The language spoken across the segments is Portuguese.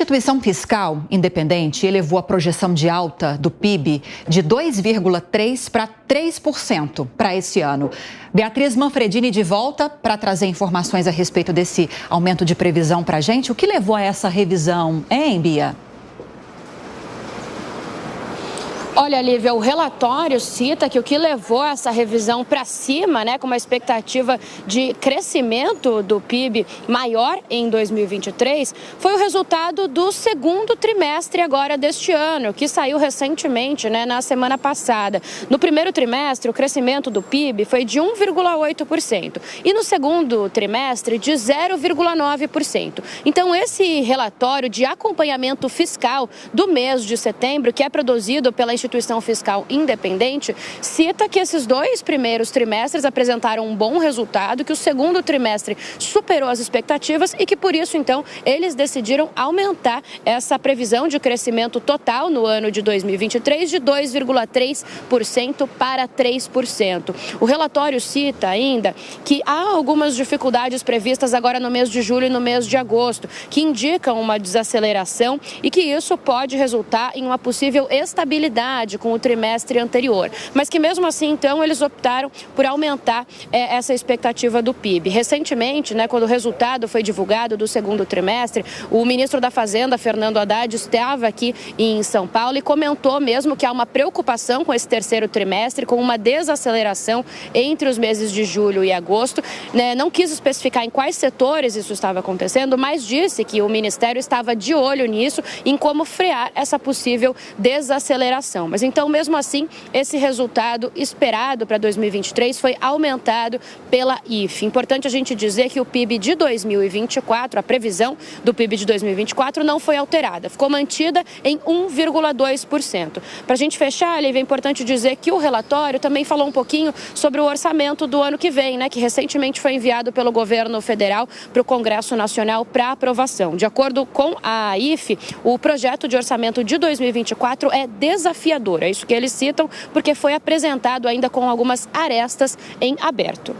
A instituição fiscal independente elevou a projeção de alta do PIB de 2,3% para 3% para esse ano. Beatriz Manfredini de volta para trazer informações a respeito desse aumento de previsão para a gente. O que levou a essa revisão, hein, Bia? Olha, Lívia, o relatório cita que o que levou essa revisão para cima, com uma expectativa de crescimento do PIB maior em 2023, foi o resultado do segundo trimestre agora deste ano, que saiu recentemente, na semana passada. No primeiro trimestre, o crescimento do PIB foi de 1,8% e no segundo trimestre de 0,9%. Então, esse relatório de acompanhamento fiscal do mês de setembro, que é produzido pela Instituição Fiscal Independente, cita que esses dois primeiros trimestres apresentaram um bom resultado, que o segundo trimestre superou as expectativas e que, por isso, então, eles decidiram aumentar essa previsão de crescimento total no ano de 2023 de 2,3% para 3%. O relatório cita ainda que há algumas dificuldades previstas agora no mês de julho e no mês de agosto, que indicam uma desaceleração e que isso pode resultar em uma possível estabilidade com o trimestre anterior, mas que mesmo assim, então, eles optaram por aumentar essa expectativa do PIB. Recentemente, quando o resultado foi divulgado do segundo trimestre, o ministro da Fazenda, Fernando Haddad, estava aqui em São Paulo e comentou mesmo que há uma preocupação com esse terceiro trimestre, com uma desaceleração entre os meses de julho e agosto. Não quis especificar em quais setores isso estava acontecendo, mas disse que o Ministério estava de olho nisso, em como frear essa possível desaceleração. Mas então, mesmo assim, esse resultado esperado para 2023 foi aumentado pela IFE. Importante a gente dizer que o PIB de 2024, a previsão do PIB de 2024 não foi alterada, ficou mantida em 1,2%. Para a gente fechar, Lívia, é importante dizer que o relatório também falou um pouquinho sobre o orçamento do ano que vem, que recentemente foi enviado pelo governo federal para o Congresso Nacional para aprovação. De acordo com a IFE, o projeto de orçamento de 2024 é desafiador. É isso que eles citam, porque foi apresentado ainda com algumas arestas em aberto.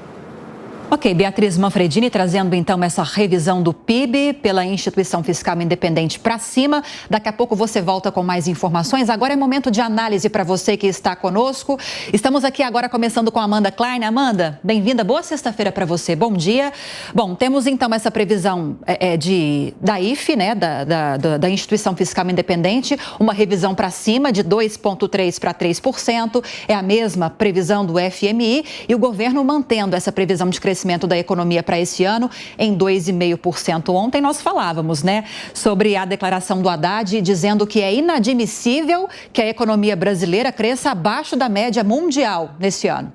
Ok, Beatriz Manfredini trazendo então essa revisão do PIB pela Instituição Fiscal Independente para cima. Daqui a pouco você volta com mais informações. Agora é momento de análise para você que está conosco. Estamos aqui agora começando com a Amanda Klein. Amanda, bem-vinda. Boa sexta-feira para você. Bom dia. Bom, temos então essa previsão da IFE, da Instituição Fiscal Independente, uma revisão para cima de 2,3% para 3%. É a mesma previsão do FMI e o governo mantendo essa previsão de crescimento da economia para esse ano em 2,5%. Ontem nós falávamos, sobre a declaração do Haddad dizendo que é inadmissível que a economia brasileira cresça abaixo da média mundial nesse ano.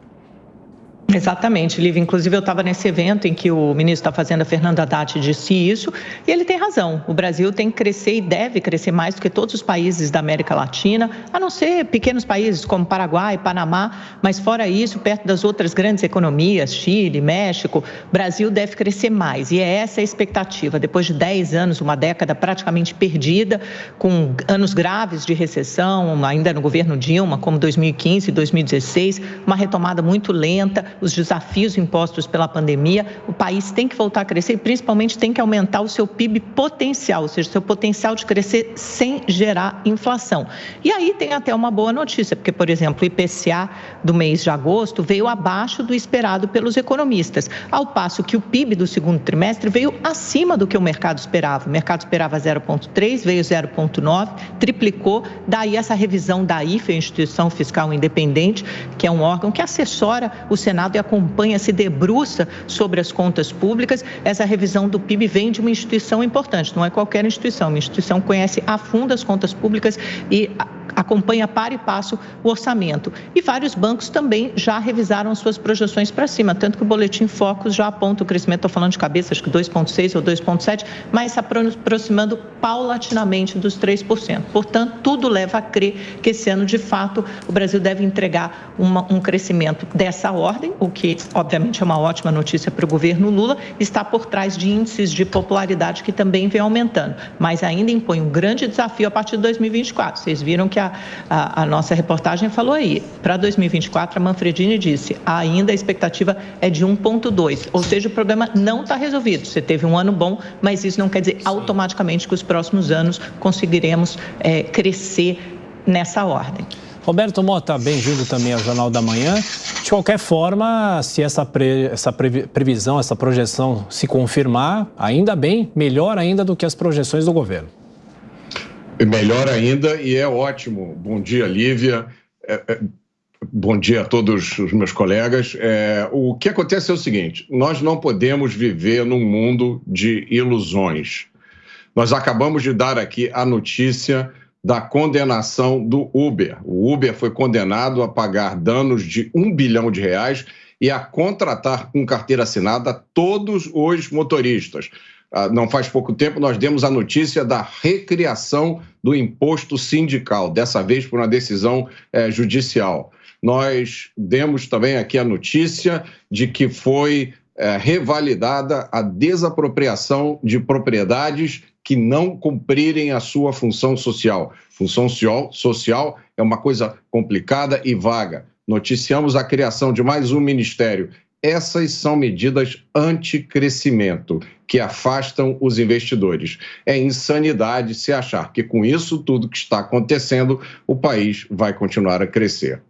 Exatamente, Lívia. Inclusive, eu estava nesse evento em que o ministro da Fazenda, Fernando Haddad, disse isso, e ele tem razão. O Brasil tem que crescer e deve crescer mais do que todos os países da América Latina, a não ser pequenos países como Paraguai, Panamá, mas fora isso, perto das outras grandes economias, Chile, México, o Brasil deve crescer mais. E é essa a expectativa. Depois de 10 anos, uma década praticamente perdida, com anos graves de recessão, ainda no governo Dilma, como 2015 e 2016, uma retomada muito lenta, os desafios impostos pela pandemia, o país tem que voltar a crescer e principalmente tem que aumentar o seu PIB potencial, ou seja, o seu potencial de crescer sem gerar inflação. E aí tem até uma boa notícia, porque, por exemplo, o IPCA do mês de agosto veio abaixo do esperado pelos economistas, ao passo que o PIB do segundo trimestre veio acima do que o mercado esperava. O mercado esperava 0,3, veio 0,9, triplicou, daí essa revisão da IFE, a Instituição Fiscal Independente, que é um órgão que assessora o Senado e acompanha, se debruça sobre as contas públicas. Essa revisão do PIB vem de uma instituição importante, não é qualquer instituição, uma instituição que conhece a fundo as contas públicas e acompanha para e passo o orçamento. E vários bancos também já revisaram suas projeções para cima, tanto que o Boletim Focus já aponta o crescimento, estou falando de cabeça, acho que 2,6% ou 2,7%, mas se aproximando paulatinamente dos 3%. Portanto, tudo leva a crer que esse ano, de fato, o Brasil deve entregar um crescimento dessa ordem, o que obviamente é uma ótima notícia para o governo Lula, está por trás de índices de popularidade que também vem aumentando, mas ainda impõe um grande desafio a partir de 2024. Vocês viram que a nossa reportagem falou aí, para 2024 a Manfredini disse, ainda a expectativa é de 1,2, ou seja, o problema não está resolvido. Você teve um ano bom, mas isso não quer dizer automaticamente que os próximos anos conseguiremos crescer nessa ordem. Roberto Mota, bem-vindo também ao Jornal da Manhã. De qualquer forma, se essa previsão, essa projeção se confirmar, ainda bem, melhor ainda do que as projeções do governo. Melhor ainda e é ótimo. Bom dia, Lívia. Bom dia a todos os meus colegas. O que acontece é o seguinte, nós não podemos viver num mundo de ilusões. Nós acabamos de dar aqui a notícia da condenação do Uber. O Uber foi condenado a pagar danos de R$1 bilhão e a contratar com carteira assinada todos os motoristas. Não faz pouco tempo nós demos a notícia da recriação do imposto sindical, dessa vez por uma decisão judicial. Nós demos também aqui a notícia de que foi revalidada a desapropriação de propriedades que não cumprirem a sua função social. Função social é uma coisa complicada e vaga. Noticiamos a criação de mais um ministério. Essas são medidas anti-crescimento, que afastam os investidores. É insanidade se achar que com isso tudo que está acontecendo, o país vai continuar a crescer.